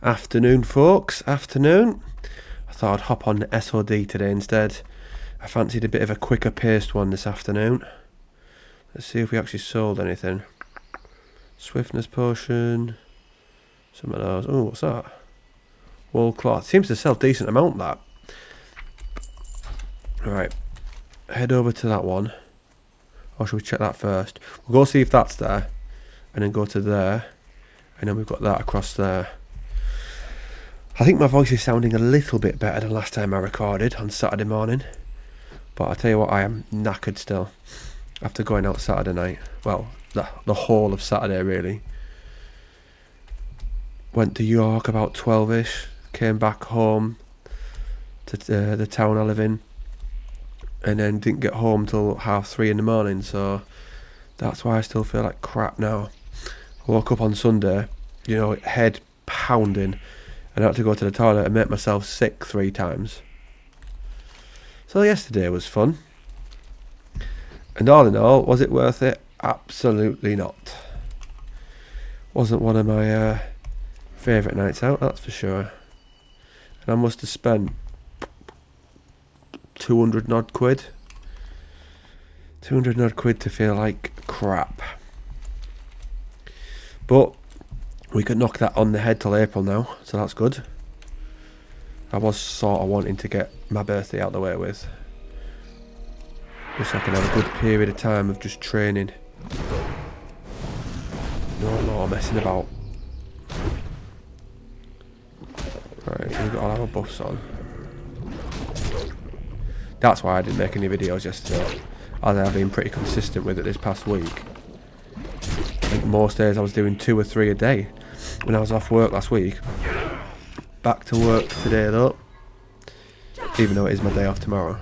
Afternoon, folks. Afternoon. I thought I'd hop on SOD today instead. I fancied a bit of a quicker paced one this afternoon. Let's see if we actually sold anything. Swiftness potion. Some of those. Oh, what's that? Wool cloth. Seems to sell decent amount, that. Right. Head over to that one. Or should we check that first? We'll go see if that's there. And then go to there. And then we've got that across there. I think my voice is sounding a little bit better than last time I recorded on Saturday morning. But I tell you what, I am knackered still. After going out Saturday night. Well, the whole of Saturday really. Went to York about 12ish. Came back home to the town I live in. And then didn't get home till 3:30 in the morning. So that's why I still feel like crap now. Woke up on Sunday, head pounding. And I had to go to the toilet and make myself sick 3 times. So yesterday was fun. And all in all, was it worth it? Absolutely not. Wasn't one of my favourite nights out, that's for sure. And I must have spent 200 odd quid. 200 odd quid to feel like crap. But we could knock that on the head till April now, so that's good. I was sort of wanting to get my birthday out of the way with. Just so I can have a good period of time of just training. No more messing about. Right, we've got all our buffs on. That's why I didn't make any videos yesterday, as I've been pretty consistent with it this past week. I think most days I was doing 2 or 3 a day when I was off work last week. Back to work today though, even though it is my day off tomorrow.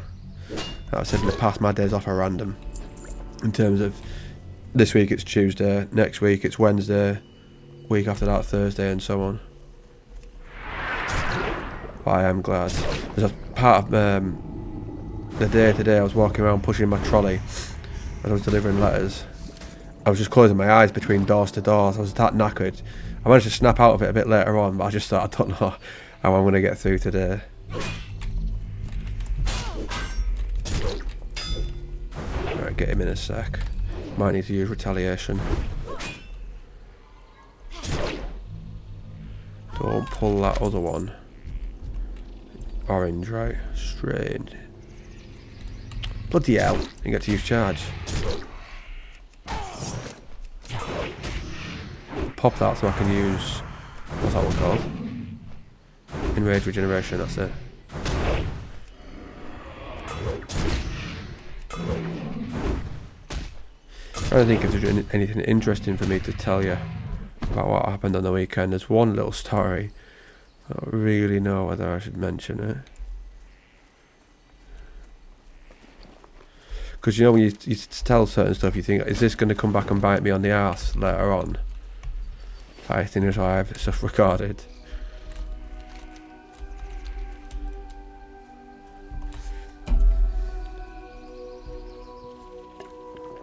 Like I said in the past, my days off are random. In terms of this week it's Tuesday, next week it's Wednesday, week after that Thursday, and so on. But I am glad. There's a part of the day today I was walking around pushing my trolley and I was delivering letters. I was just closing my eyes between doors to doors. I was that knackered. I managed to snap out of it a bit later on, but I just thought, I don't know how I'm going to get through today. Right, get him in a sec. Might need to use retaliation. Don't pull that other one. Orange, right? Straight. Bloody hell, you get to use charge. Pop that so I can use, what's that one called? Enrage regeneration, that's it. I don't think if there's anything interesting for me to tell you about what happened on the weekend. There's one little story. I don't really know whether I should mention it. Because when you tell certain stuff, you think, is this going to come back and bite me on the arse later on? I think that's why I have stuff recorded.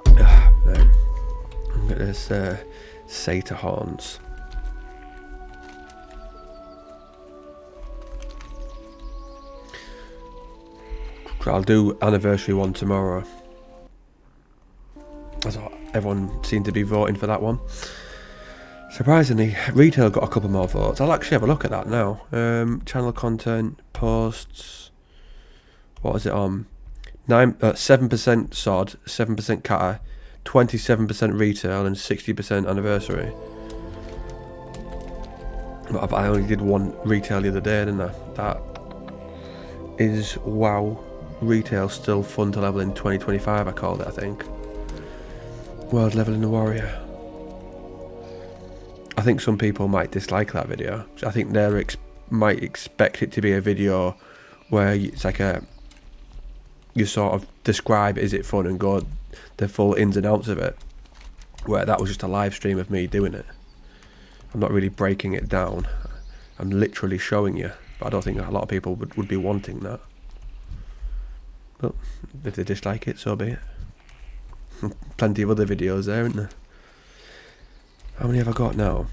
Man. I'm going to Satyr horns. I'll do anniversary one tomorrow. That's what everyone seemed to be voting for that one. Surprisingly, retail got a couple more votes. I'll actually have a look at that now. Channel content, posts. What is it on? 7% sod, 7% kata, 27% retail, and 60% anniversary. But I only did one retail the other day, didn't I? That is wow. Retail still fun to level in 2025. I called it, I think. World leveling the warrior. I think some people might dislike that video. I think they might expect it to be a video where it's like you sort of describe, is it fun, and go the full ins and outs of it. Where that was just a live stream of me doing it. I'm not really breaking it down. I'm literally showing you. But I don't think a lot of people would be wanting that. But if they dislike it, so be it. Plenty of other videos there, isn't there? How many have I got now?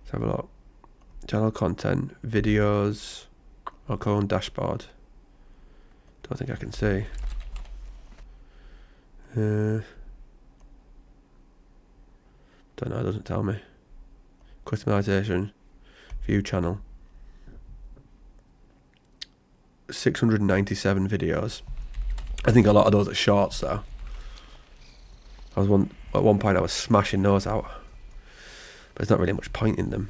Let's have a look. Channel content, videos, or go on dashboard. Don't think I can see. Don't know, it doesn't tell me. Customization, view channel. 697 videos. I think a lot of those are shorts though. At one point I was smashing those out. But there's not really much point in them.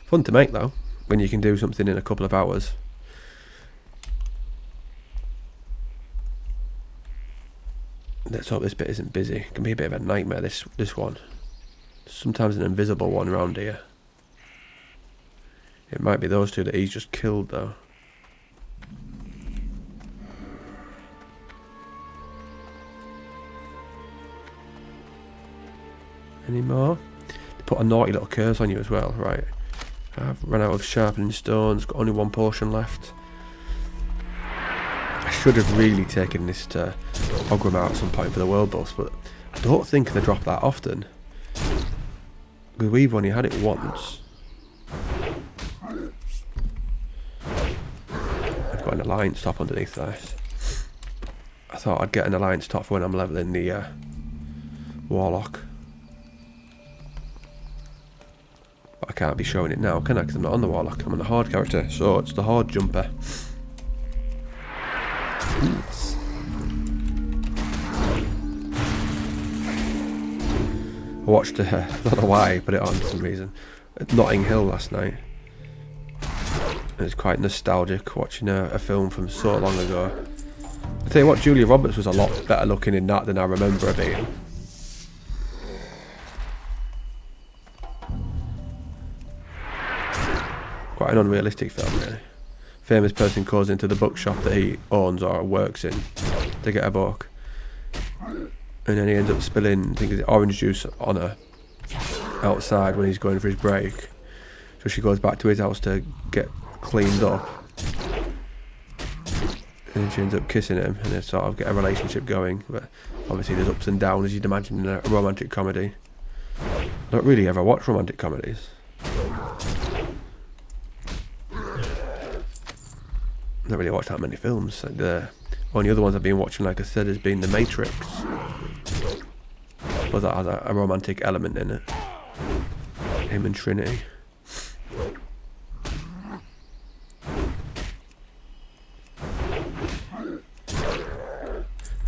Fun to make though, when you can do something in a couple of hours. Let's hope this bit isn't busy. It can be a bit of a nightmare, this one. Sometimes an invisible one around here. It might be those two that he's just killed though. Any more? They put a naughty little curse on you as well, right? I've run out of sharpening stones, got only one potion left. I should have really taken this to Ogram out at some point for the world boss, but I don't think they drop that often. Because we've only had it once. I've got an alliance top underneath there. I thought I'd get an alliance top for when I'm leveling the warlock. But I can't be showing it now, can I? Because I'm not on the warlock, I'm on the horde character, so it's the horde jumper. I watched, I don't know why I put it on for some reason, at Notting Hill last night. And it's quite nostalgic watching a film from so long ago. I tell you what, Julia Roberts was a lot better looking in that than I remember her being. Quite an unrealistic film, really. Famous person goes into the bookshop that he owns or works in to get a book. And then he ends up spilling, I think it's orange juice on her outside when he's going for his break. So she goes back to his house to get cleaned up. And then she ends up kissing him and they sort of get a relationship going. But obviously there's ups and downs as you'd imagine in a romantic comedy. I don't really ever watch romantic comedies. I don't really watch that many films. Like the only other ones I've been watching, like I said, has been The Matrix. But that has a romantic element in it. Him and Trinity.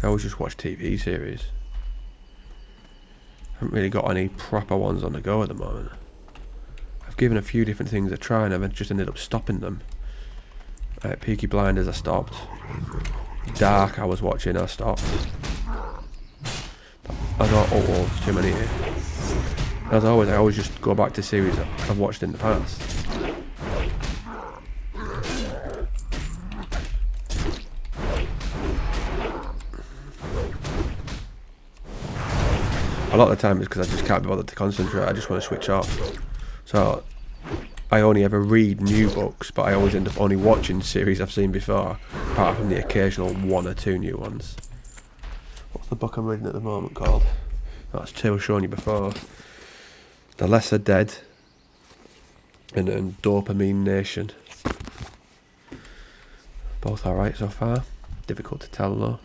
I always just watch TV series. I haven't really got any proper ones on the go at the moment. I've given a few different things a try and I've just ended up stopping them. Peaky Blinders I stopped. Dark I was watching, I stopped. I thought, oh, there's too many here. As always, I always just go back to series that I've watched in the past. A lot of the time it's because I just can't be bothered to concentrate, I just want to switch off. So I only ever read new books, but I always end up only watching series I've seen before, apart from the occasional one or two new ones. What's the book I'm reading at the moment called? That's two I've shown you before. The Lesser Dead and Dopamine Nation. Both alright so far. Difficult to tell though.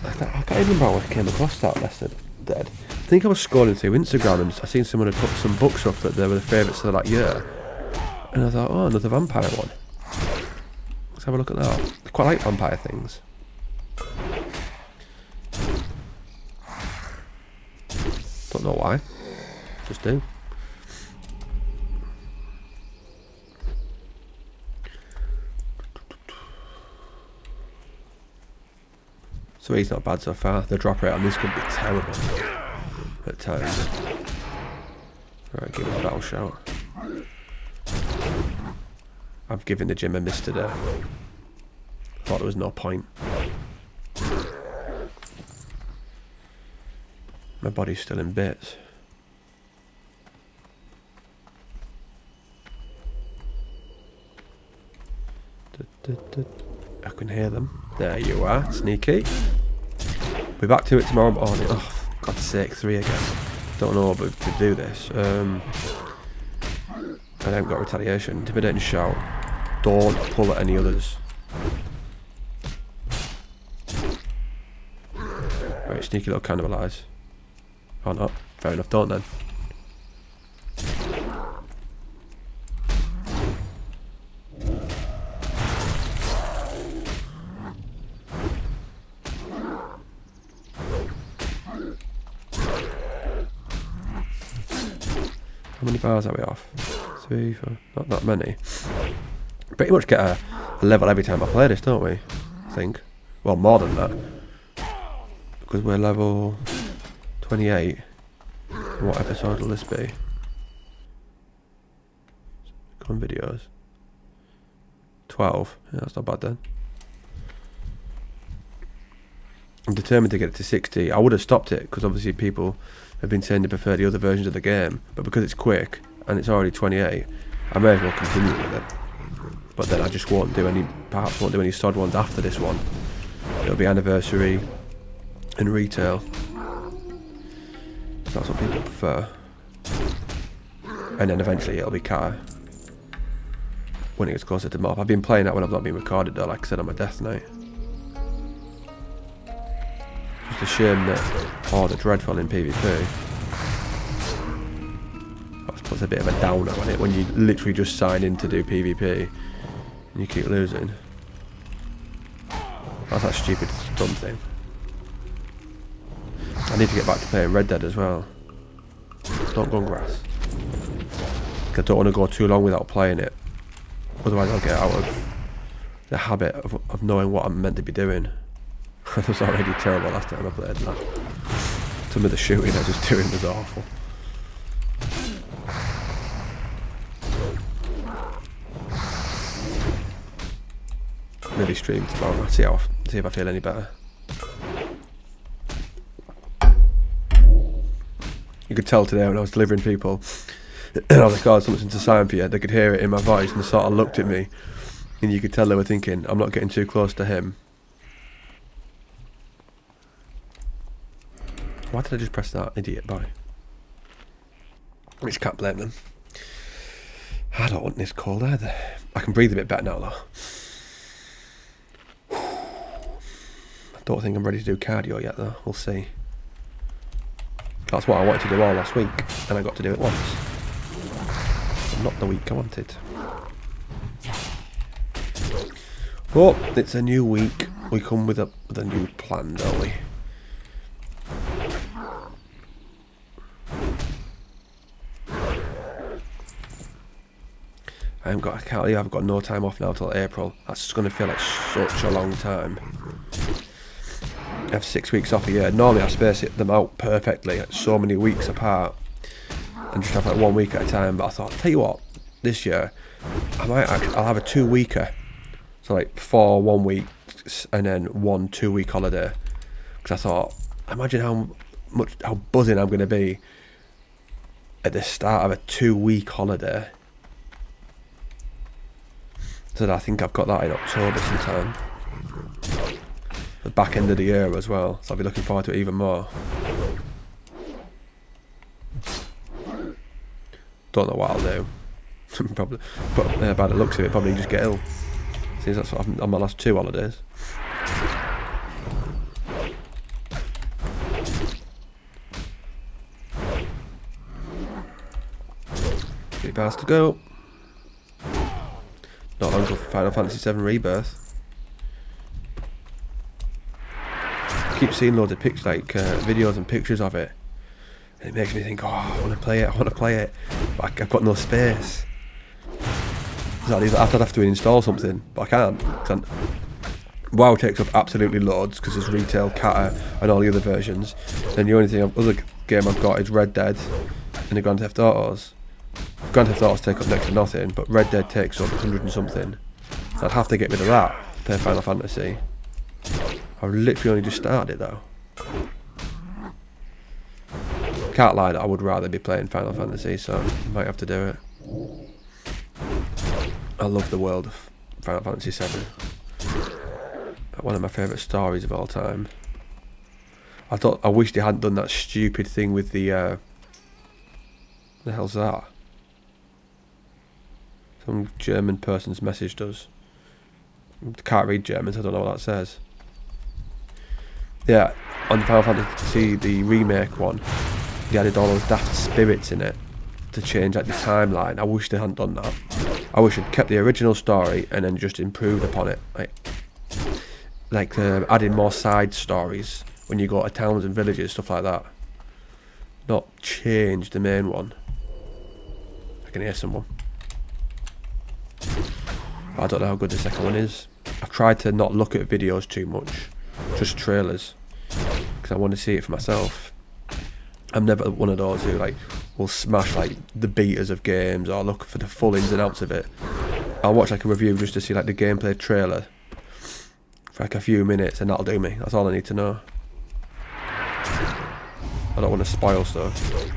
I can't even remember how I came across that Lesser Dead. I think I was scrolling through Instagram and I seen someone had put some books up that they were the favourites of that year. And I thought, oh, another vampire one. Let's have a look at that. I quite like vampire things. Don't know why. Just do. So he's not bad so far. The drop rate on this could be terrible at times. Right, give it a battle shout. I've given the gym a miss today. Thought there was no point. My body's still in bits. I can hear them. There you are, sneaky. Be back to it tomorrow morning. Oh, for God's sake, 3 again. don't know but to do this. I haven't got retaliation. Intimidate and shout. Don't pull at any others. Right, sneaky little cannibalise. Or not. Fair enough, don't then. How many bars are we off? 3, 4, not that many. Pretty much get a level every time I play this, don't we? I think. Well, more than that. Because we're level 28. And what episode will this be? Go on videos. 12. Yeah, that's not bad then. I'm determined to get it to 60. I would have stopped it because obviously people have been saying they prefer the other versions of the game, but because it's quick and it's already 28, I may as well continue with it. But then I just won't do any, perhaps won't do any sod ones after this one. It'll be anniversary and retail. That's what people prefer. And then eventually it'll be Kata when it gets closer to Mob. I've been playing that when I've not been recorded though, like I said, on my death night. Just a shame that the Dreadful in PvP. That puts a bit of a downer on it when you literally just sign in to do PvP and you keep losing. That's that stupid dumb thing. I need to get back to playing Red Dead as well. Don't go on grass. I don't want to go too long without playing it. Otherwise I'll get out of the habit of knowing what I'm meant to be doing. It was already terrible last time I played that. Some of the shooting I was just doing was awful. Maybe stream tomorrow. See if I feel any better. You could tell today when I was delivering people, and I was like, oh, something to sign for you. They could hear it in my voice and they sort of looked at me, and you could tell they were thinking, I'm not getting too close to him. Why did I just press that idiot buy? Which can't blame them. I don't want this cold either. I can breathe a bit better now though. I don't think I'm ready to do cardio yet though. We'll see. That's what I wanted to do all last week, and I got to do it once. But not the week I wanted. But it's a new week. We come with a new plan, don't we? I can't believe I've got no time off now till April. That's just going to feel like such a long time. I have 6 weeks off a year. Normally I space them out perfectly, like so many weeks apart, and just have like 1 week at a time. But I thought, tell you what, this year I'll have a 2-weeker, so like 4 1 weeks and then 1 2-week holiday. Because I thought, imagine how buzzing I'm going to be at the start of a 2-week holiday. So I think I've got that in October sometime. The back end of the year as well, so I'll be looking forward to it even more. Don't know what I'll do. Probably, but by the looks of it, probably just get ill. Seems that's what I've on my last 2 holidays. 3 bars to go. Not long till Final Fantasy VII Rebirth. I keep seeing loads of pictures, like videos and pictures of it, and it makes me think, oh, I want to play it, but I've got no space. So I'd have to install something, but I can't. WoW takes up absolutely loads because there's retail, Kata, and all the other versions. Then the only other game I've got is Red Dead and the Grand Theft Autos. Grand Theft Autos take up next to nothing, but Red Dead takes up 100 and something. So I'd have to get rid of that to play Final Fantasy. I've literally only just started it though. Can't lie that I would rather be playing Final Fantasy, so I might have to do it. I love the world of Final Fantasy VII. One of my favourite stories of all time. I wish they hadn't done that stupid thing with the The hell's that? Some German person's messaged us. Can't read German, so I don't know what that says. Yeah, on Final Fantasy, the remake one, they added all those daft spirits in it to change like the timeline. I wish they hadn't done that. I wish they'd kept the original story and then just improved upon it. Like adding more side stories when you go to towns and villages, stuff like that. Not change the main one. I can hear someone. I don't know how good the second one is. I've tried to not look at videos too much, just trailers, because I want to see it for myself. I'm never one of those who like will smash like the betas of games or look for the full ins and outs of it. I'll watch like a review just to see like the gameplay trailer for like a few minutes, and that'll do me. That's all I need to know. I don't want to spoil stuff.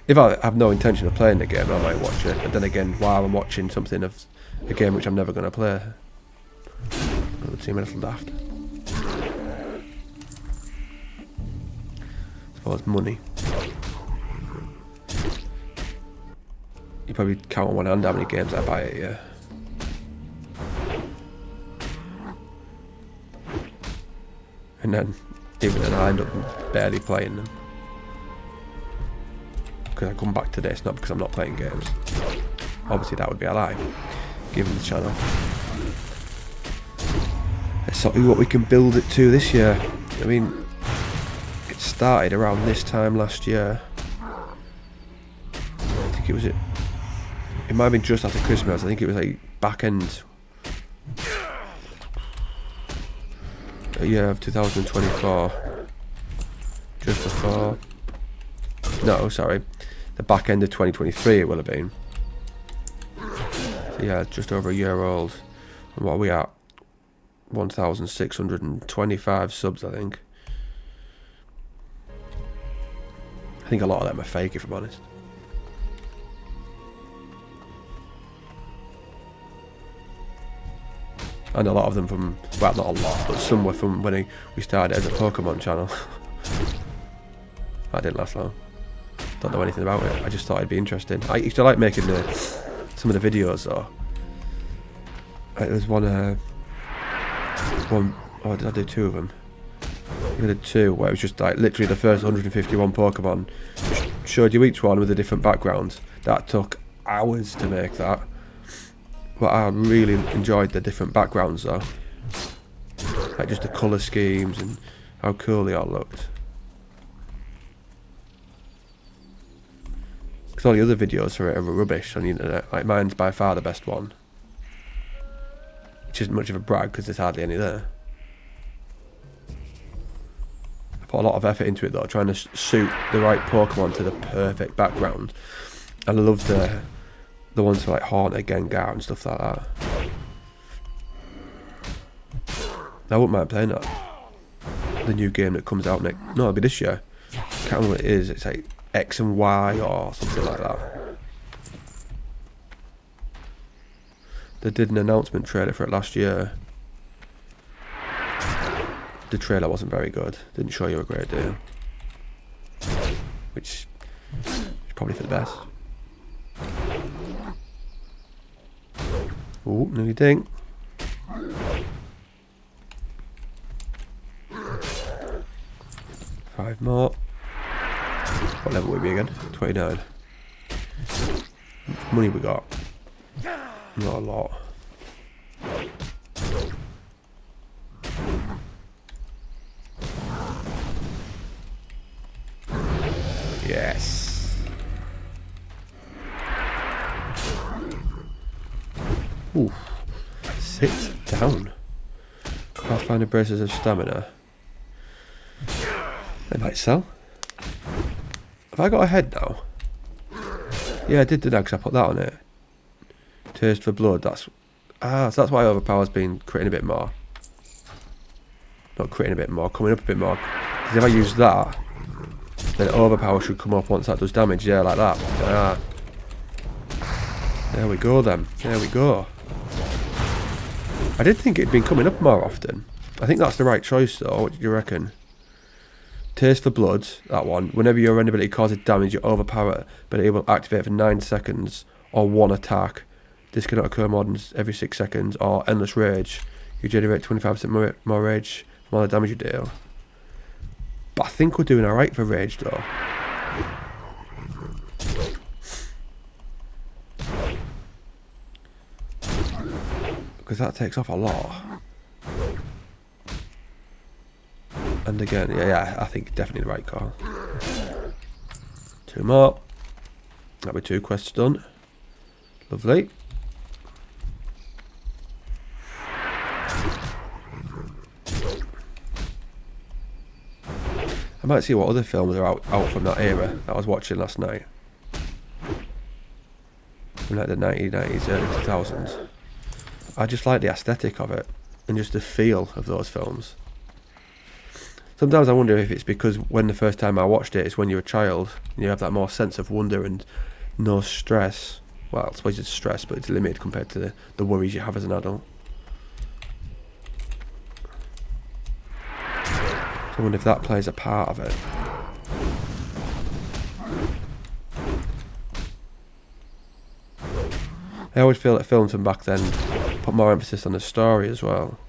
If I have no intention of playing the game, I might watch it. But then again, while I'm watching something of a game which I'm never going to play, it would seem a little daft. I suppose money. You probably count on one hand how many games I buy a year. And then, even then, I end up barely playing them. Because I come back to this, not because I'm not playing games. Obviously that would be a lie, given the channel. Let's see what we can build it to this year. I mean, it started around this time last year. I think it was it might have been just after Christmas. I think it was like back end year of 2024. Just before. No, sorry. The back end of 2023 it will have been. So yeah, just over a year old. And what are we at? 1,625 subs, I think. I think a lot of them are fake, if I'm honest. And a lot of them from, well, not a lot, but some were from when we started as a Pokemon channel. That didn't last long. Don't know anything about it. I just thought it'd be interesting. I used to like making some of the videos though. It was one. Oh, did I do two of them? I did two where it was just like literally the first 151 Pokemon. Just showed you each one with a different background. That took hours to make that. But I really enjoyed the different backgrounds though. Like just the colour schemes and how cool they all looked. Because all the other videos for it are rubbish on the internet. Like mine's by far the best one. Which isn't much of a brag because there's hardly any there. I put a lot of effort into it though, trying to suit the right Pokemon to the perfect background. And I loved the ones for like Haunter, Gengar and stuff like that. I wouldn't mind playing that. The new game that comes out next. No, it'll be this year. I can't remember what it is. It's like X and Y or something like that. They did an announcement trailer for it last year. The trailer wasn't very good. Didn't show you a great deal. Which is probably for the best. Oh, nearly ding. Five more. What level will we be again? 29. How much money we got? Not a lot. Yes. Ooh. Sit down. Pathfinder braces of stamina. They might sell. Have I got a head now? Yeah, I did do that because I put that on it. Taste for blood. So that's why overpower's been critting a bit more. Not critting a bit more, coming up a bit more. Because if I use that, then overpower should come up once that does damage. Yeah, like that. There we go then. There we go. I did think it'd been coming up more often. I think that's the right choice though. What do you reckon? Taste for Blood, that one. Whenever your rend ability causes damage, you overpower it, but it will activate for 9 seconds or 1 attack. This cannot occur more than every 6 seconds. Or Endless Rage. You generate 25% more rage from all the damage you deal. But I think we're doing alright for rage though. Because that takes off a lot. And again, yeah, I think definitely the right call. 2 more. That'll be 2 quests done. Lovely. I might see what other films are out from that era that I was watching last night. From like the 1990s, early 2000s. I just like the aesthetic of it and just the feel of those films. Sometimes I wonder if it's because when the first time I watched it, it's when you're a child and you have that more sense of wonder and no stress. Well, I suppose it's stress, but it's limited compared to the worries you have as an adult. So I wonder if that plays a part of it. I always feel that films from back then put more emphasis on the story as well.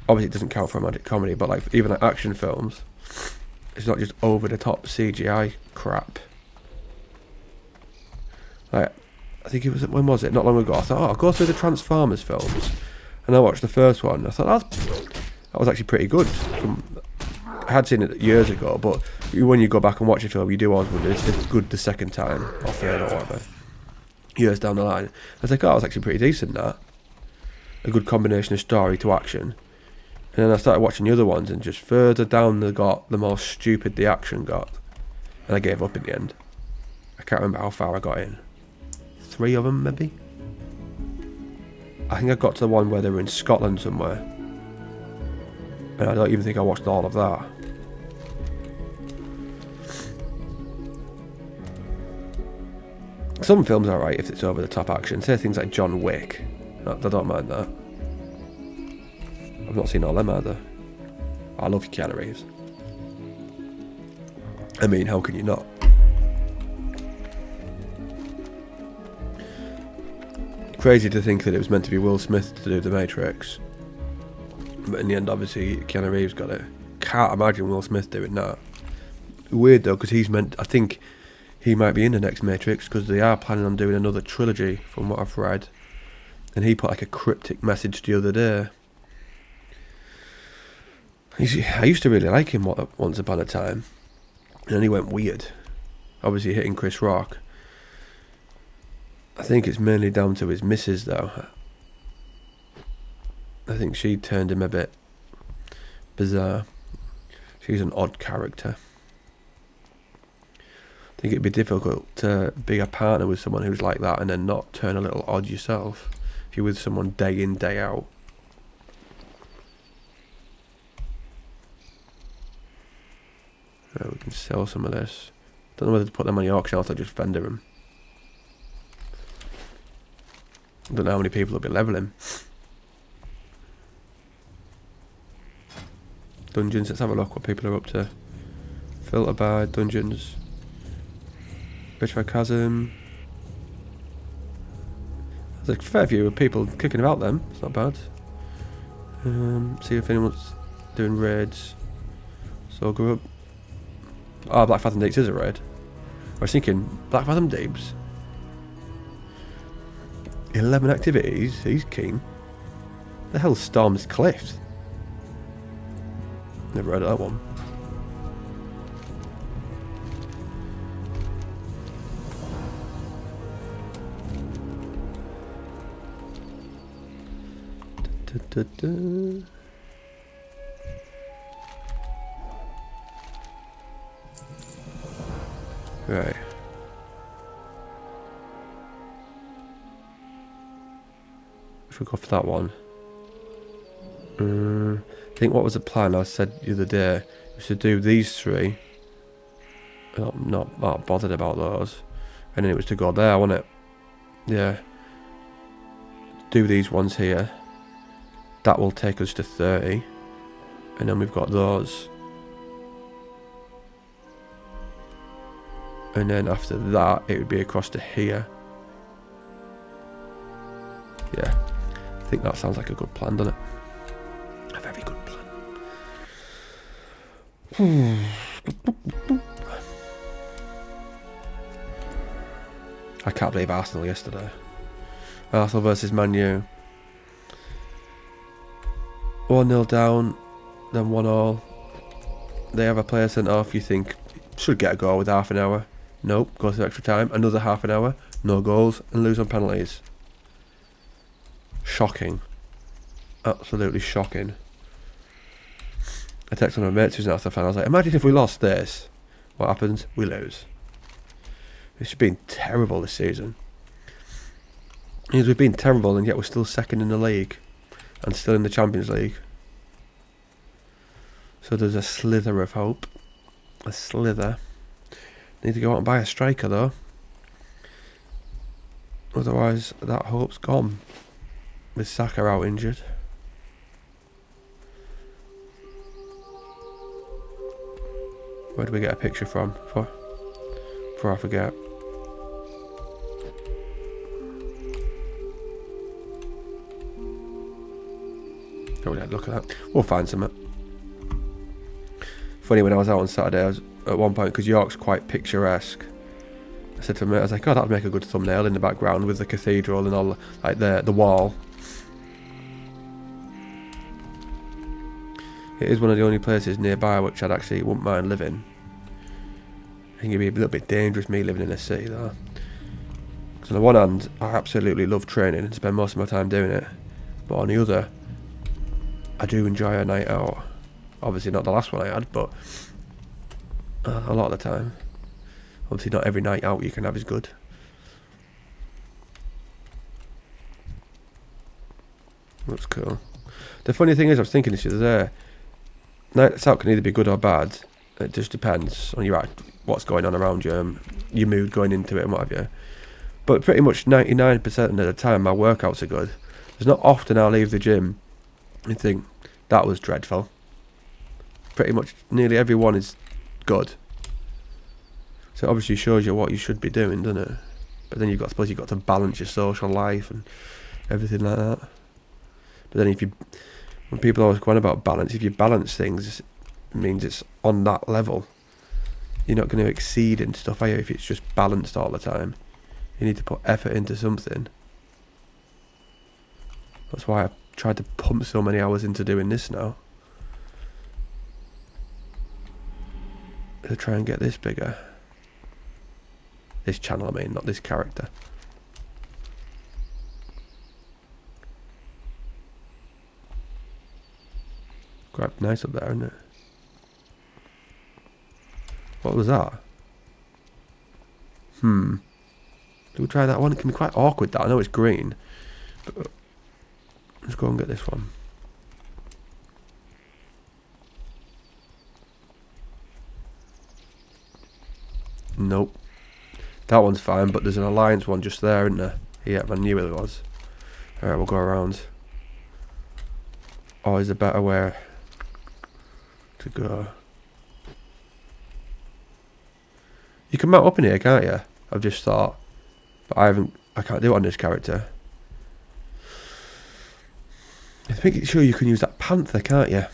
Obviously it doesn't count for romantic comedy, but like even like action films, it's not just over the top CGI crap. Like, I think it was, when was it? Not long ago. I thought, oh, I'll go through the Transformers films, and I watched the first one. I thought that was actually pretty good. I had seen it years ago, but when you go back and watch a film, you do always wonder, is it good the second time or third or whatever? Years down the line, I was like, oh, it was actually pretty decent. That a good combination of story to action. And then I started watching the other ones, and just further down they got, the more stupid the action got. And I gave up in the end. I can't remember how far I got in. 3 of them, maybe? I think I got to the one where they were in Scotland somewhere. And I don't even think I watched all of that. Some films are alright if it's over the top action. Say things like John Wick. I don't mind that. I've not seen all them either. I love Keanu Reeves. I mean, how can you not? Crazy to think that it was meant to be Will Smith to do The Matrix. But in the end, obviously, Keanu Reeves got it. Can't imagine Will Smith doing that. Weird though, because I think he might be in the next Matrix, because they are planning on doing another trilogy, from what I've read. And he put like a cryptic message the other day. I used to really like him once upon a time, and then he went weird. Obviously hitting Chris Rock. I think it's mainly down to his missus though. I think she turned him a bit bizarre. She's an odd character. I think it'd be difficult to be a partner with someone who's like that and then not turn a little odd yourself. If you're with someone day in, day out. Right, we can sell some of this. Don't know whether to put them on the auction house or just vendor them. I don't know how many people will be leveling. Dungeons, let's have a look what people are up to. Filter by dungeons. Richford Chasm. There's a fair few people kicking about them, it's not bad. See if anyone's doing raids. So go up. Oh, Black Fathom Deeps is a raid. I was thinking, Black Fathom Deeps? 11 activities, he's keen. The hell's Storm's Cliff? Never heard of that one. Right. Should we go for that one? I think what was the plan I said the other day was to do these 3. I'm not bothered about those. And then it was to go there, wasn't it? Yeah. Do these ones here. That will take us to 30. And then we've got those. And then after that, it would be across to here. Yeah, I think that sounds like a good plan, doesn't it? A very good plan. I can't believe Arsenal yesterday. Arsenal versus Man U. 1-0 down, then 1-1. They have a player sent off. You think should get a goal with half an hour. Nope, goes to extra time. Another half an hour. No goals and lose on penalties. Shocking. Absolutely shocking. I texted one of my mates who's an Arsenal fan. I was like, imagine if we lost this. What happens? We lose. It's been terrible this season. Because we've been terrible and yet we're still second in the league. And still in the Champions League. So there's a slither of hope. A slither. Need to go out and buy a striker though. Otherwise that hope's gone. With Saka out injured. Where do we get a picture from? Before I forget. Oh yeah, look at that. We'll find some. Funny, when I was out on Saturday, I was at one point, because York's quite picturesque, I said to him, I was like, oh, that'd make a good thumbnail in the background with the cathedral and all, like the wall. It is one of the only places nearby which I'd actually wouldn't mind living. I think it'd be a little bit dangerous me living in a city though. Because on the one hand, I absolutely love training and spend most of my time doing it. But on the other, I do enjoy a night out. Obviously not the last one I had, but a lot of the time. Obviously not every night out you can have is good. Looks cool. The funny thing is, I was thinking this the other day, nights out can either be good or bad. It just depends on what's going on around you, your mood going into it and what have you. But pretty much 99% of the time my workouts are good. There's not often I'll leave the gym and think, that was dreadful. Pretty much nearly everyone is good. So it obviously shows you what you should be doing, doesn't it? But then you've got to balance your social life and everything like that. But then when people always go on about balance, if you balance things, it means it's on that level. You're not going to exceed in stuff, are you, if it's just balanced all the time? You need to put effort into something. That's why I've tried to pump so many hours into doing this now. To try and get this bigger. This channel, I mean, not this character. Quite nice up there, isn't it? What was that? Do we try that one? It can be quite awkward, that. I know it's green. But let's go and get this one. Nope. That one's fine, but there's an alliance one just there, isn't there? Yeah, I knew it was. Alright, we'll go around. Oh, is there a better way to go? You can mount up in here, can't you? I've just thought. But I can't do it on this character. I think it's sure you can use that panther, can't you?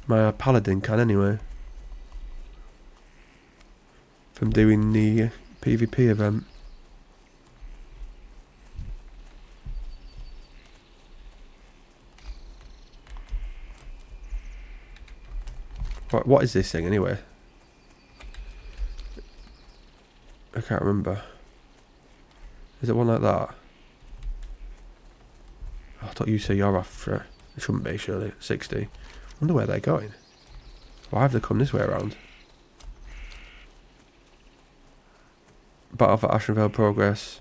My paladin can anyway. From doing the PvP event. What is this thing anyway? I can't remember. Is it one like that? Oh, I thought you said you're after. It shouldn't be, surely. 60. Wonder where they're going. Why have they come this way around? Battle for Ashenvale progress.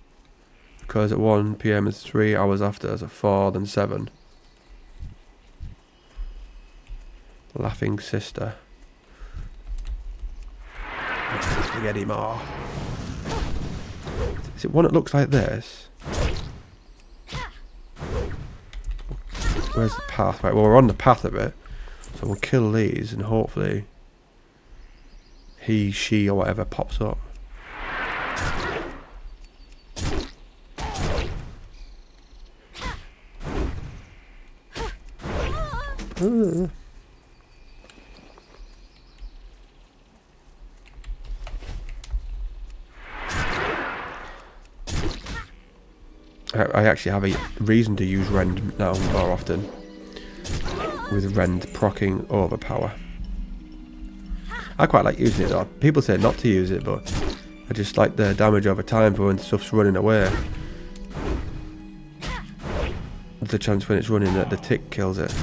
Occurs at 1 PM and 3 hours after. There's a 4, then 7. Laughing Sister. Spaghetti more. Is it one that looks like this? Where's the path? Right, well, we're on the path of it. So we'll kill these and hopefully he, she or whatever pops up. I actually have a reason to use Rend now more often, with Rend proccing overpower. I quite like using it though. People say not to use it, but I just like the damage over time for when stuff's running away. There's a chance when it's running that the tick kills it.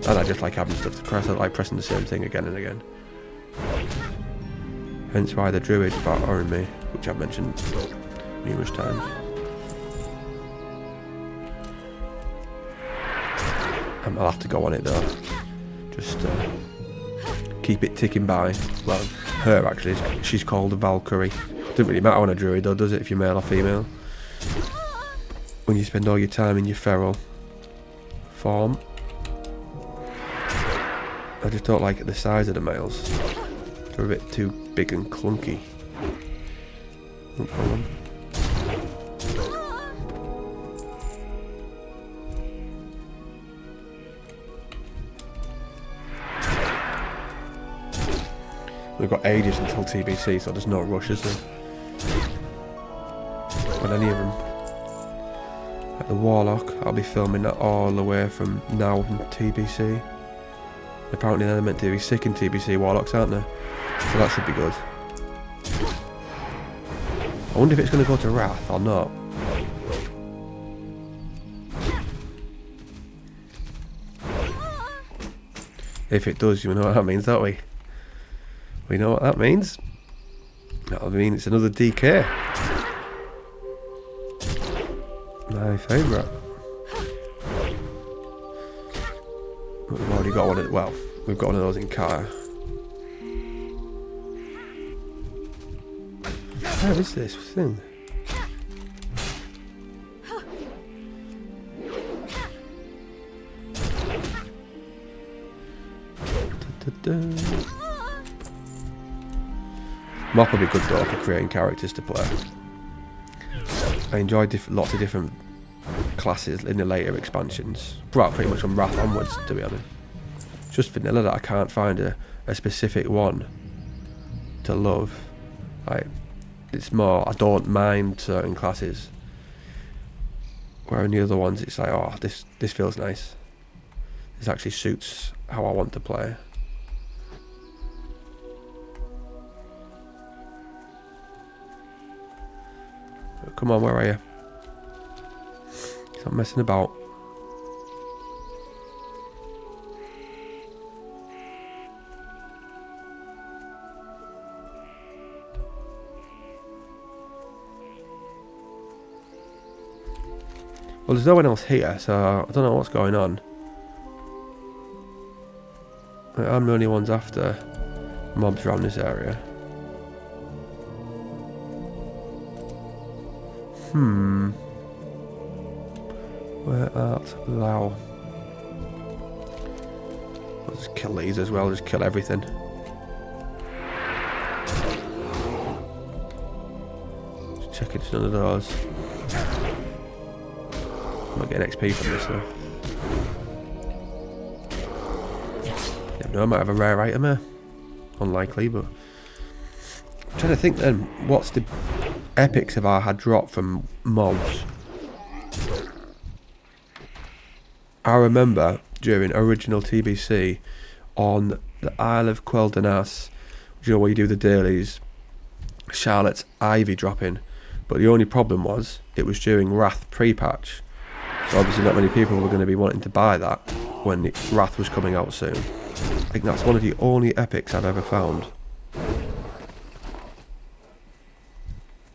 And I just like having stuff to press. I like pressing the same thing again and again. Hence why the druid's battering me, which I've mentioned numerous times. I'll have to go on it though. Just keep it ticking by. Well, her actually, she's called a Valkyrie. Doesn't really matter on a druid though, does it, if you're male or female? When you spend all your time in your feral form. I just don't like the size of the males. They're a bit too big and clunky. Oh, come on. We've got ages until TBC, so there's no rush, is there? On any of them. Like the Warlock, I'll be filming that all the way from now and TBC. Apparently they're meant to be sick in TBC Warlocks, aren't they? So that should be good. I wonder if it's going to go to Wrath or not. If it does, you know what that means, don't we? We know what that means. That'll mean it's another DK. My favourite. We've already got one of, well, we've got one of those in car. Where is this thing? Mop will be good though for creating characters to play. I enjoyed lots of different classes in the later expansions. Well, pretty much from Wrath onwards, to be honest. It's just vanilla that I can't find a specific one to love. Like, it's more, I don't mind certain classes. Where in the other ones it's like, oh, this feels nice. This actually suits how I want to play. Come on, where are you? Stop messing about. Well, there's no one else here, so I don't know what's going on. I'm the only ones after mobs around this area. Where art thou? I'll just kill these as well, just kill everything. Just checking none of those. I might get an XP from this though. Never know, I might have a rare item here. Unlikely, but I'm trying to think then, what's the epics have I had drop from mobs? I remember during original TBC on the Isle of Quel'Danas, you know where you do the dailies, Charlotte's Ivy dropping, but the only problem was it was during Wrath pre-patch, so obviously not many people were going to be wanting to buy that when Wrath was coming out soon. I think that's one of the only epics I've ever found.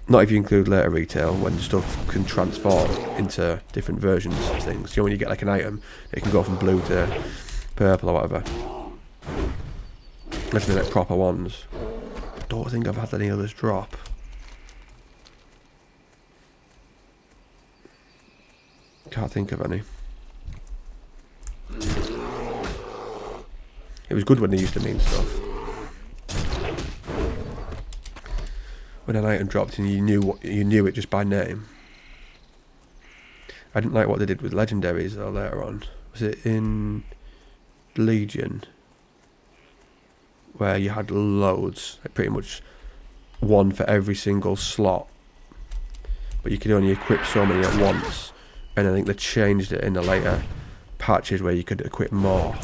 Not if you include later retail, when stuff can transform into different versions of things. You know, when you get like an item, it can go from blue to purple or whatever. Let's be like proper ones. I don't think I've had any others drop. Can't think of any. It was good when they used to mean stuff. When an item dropped and you knew it just by name. I didn't like what they did with legendaries though later on. Was it in Legion? Where you had loads, like pretty much one for every single slot. But you could only equip so many at once. And I think they changed it in the later patches where you could equip more.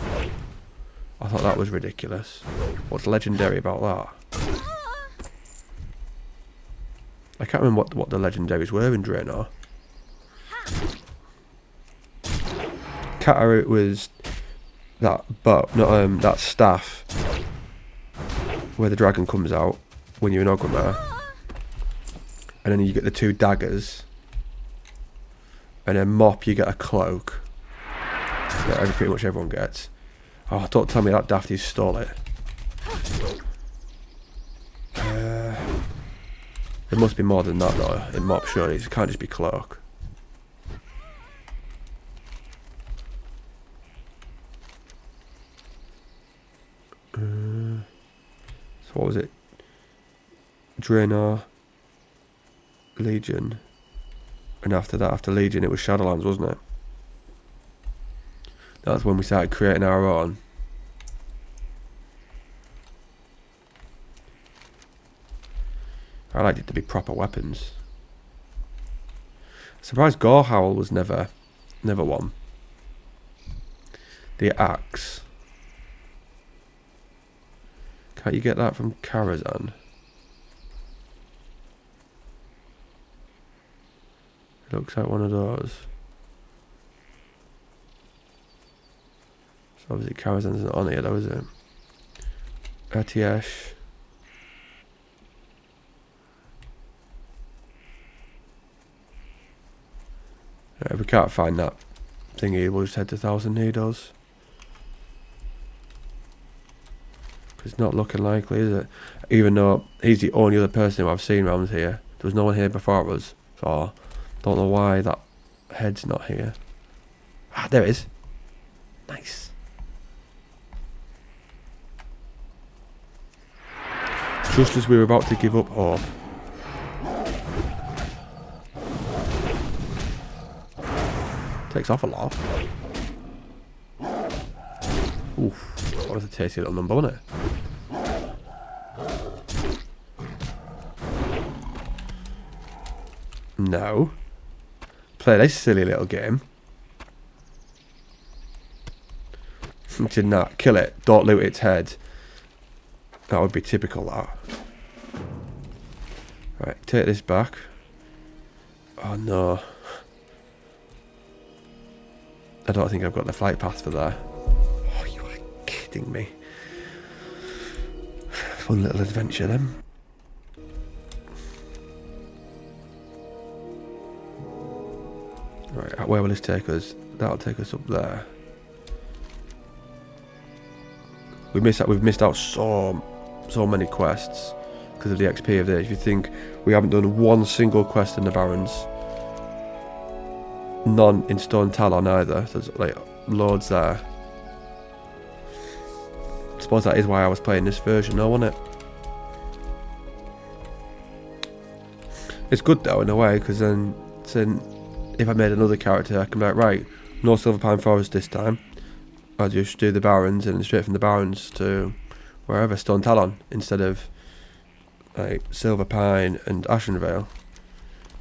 I thought that was ridiculous. What's legendary about that? I can't remember what the legendaries were in Draenor. Kata, it was that bow, not that staff where the dragon comes out when you're in Orgrimmar, and then you get the 2 daggers, and then Mop you get a cloak that pretty much everyone gets. Oh, don't tell me that dafty stole it. There must be more than that though in Mop, surely. It can't just be cloak. So what was it? Draenor, Legion, and after that, after Legion, it was Shadowlands, wasn't it? That's when we started creating our own. I liked it to be proper weapons. Surprised Gorehowl was never one. The axe. Can't you get that from Karazhan? It looks like one of those. So obviously Karazhan's not on here though, is it? Atiesh. If we can't find that thingy, we'll just head to Thousand Needles. It's not looking likely, is it? Even though he's the only other person who I've seen around here. There was no one here before us, so don't know why that head's not here. Ah, there it is. Nice. Just as we were about to give up hope. Takes off a lot. Oof, that was a tasty little number, wasn't it? No. Play this silly little game. Did not kill it. Don't loot its head. That would be typical, that. Right, take this back. Oh no. I don't think I've got the flight path for there. Oh, you are kidding me. Fun little adventure then. Right, where will this take us? That'll take us up there. We've missed out so many quests because of the XP of this. If you think we haven't done one single quest in the Barrens, none in Stone Talon either. So there's like loads there. I suppose that is why I was playing this version, though, wasn't it? It's good though in a way, because then if I made another character, I can be like, right, no Silverpine Forest this time. I'll just do the Barrens and straight from the Barrens to wherever, Stone Talon, instead of like Silverpine and Ashenvale.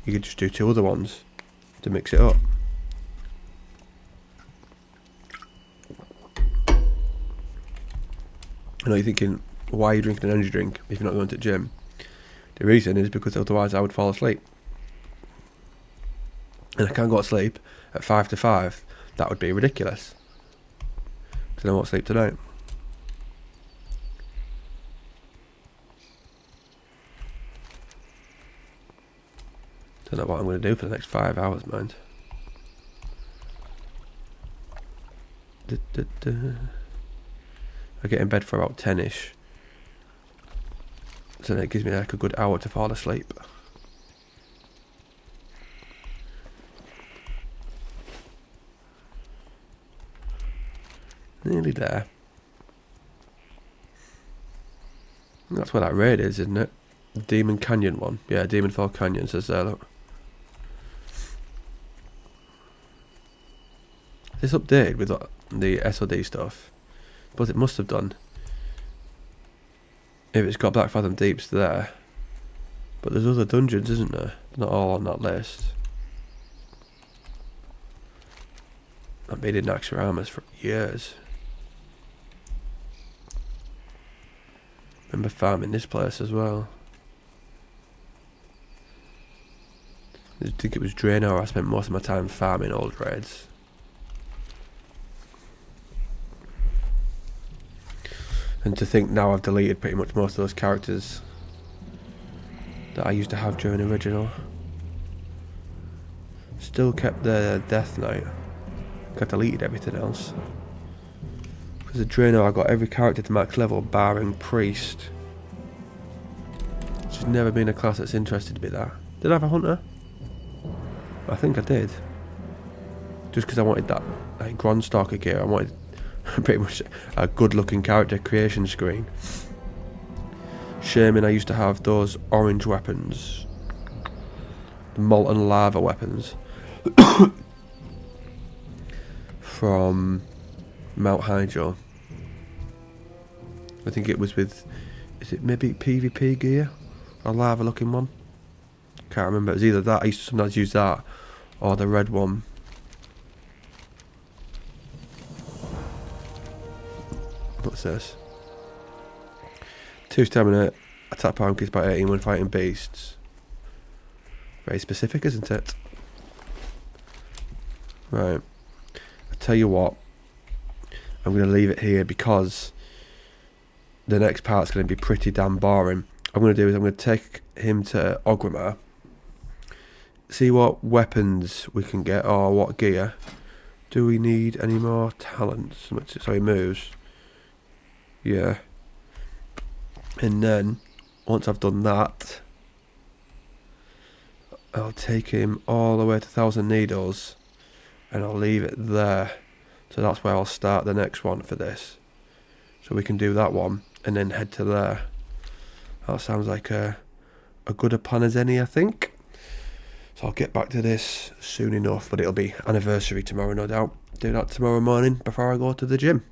You could just do 2 other ones to mix it up. I know you're thinking, why are you drinking an energy drink if you're not going to the gym? The reason is because otherwise I would fall asleep. And I can't go to sleep at 5 to 5. That would be ridiculous. Because I won't sleep tonight. Don't know what I'm going to do for the next 5 hours, mind. I get in bed for about 10ish. So then it gives me like a good hour to fall asleep. Nearly there. That's where that raid is, isn't it? Demon Canyon one. Yeah, Demon Fall Canyon says there, look. This updated with the SOD stuff. But it must have done. If it's got Black Fathom Deeps there. But there's other dungeons, isn't there? Not all on that list. I've been in Naxxramas for years. Remember farming this place as well. I think it was Draenor I spent most of my time farming old raids. And to think now I've deleted pretty much most of those characters that I used to have during original. Still kept the Death Knight. I deleted everything else. Because of Draenor I got every character to max level barring Priest. Which has never been a class that's interested to be that. Did I have a Hunter? I think I did. Just because I wanted that like Grondstalker gear. I wanted pretty much a good looking character creation screen. Shaman, I used to have those orange weapons. The molten lava weapons. From Mount Hydro. I think it was with, is it maybe PvP gear? A lava looking one? Can't remember. It was either that, I used to sometimes use that, or the red one. What's this? 2 stamina, attack power increased by 18 when fighting beasts. Very specific, isn't it? Right. I tell you what, I'm going to leave it here because the next part's going to be pretty damn boring. What I'm going to do is I'm going to take him to Orgrimmar, see what weapons we can get or what gear. Do we need any more talents? So he moves. Yeah. And then, once I've done that, I'll take him all the way to Thousand Needles and I'll leave it there. So that's where I'll start the next one for this. So we can do that one and then head to there. That sounds like a good a plan as any, I think. So I'll get back to this soon enough, but it'll be anniversary tomorrow, no doubt. Do that tomorrow morning before I go to the gym.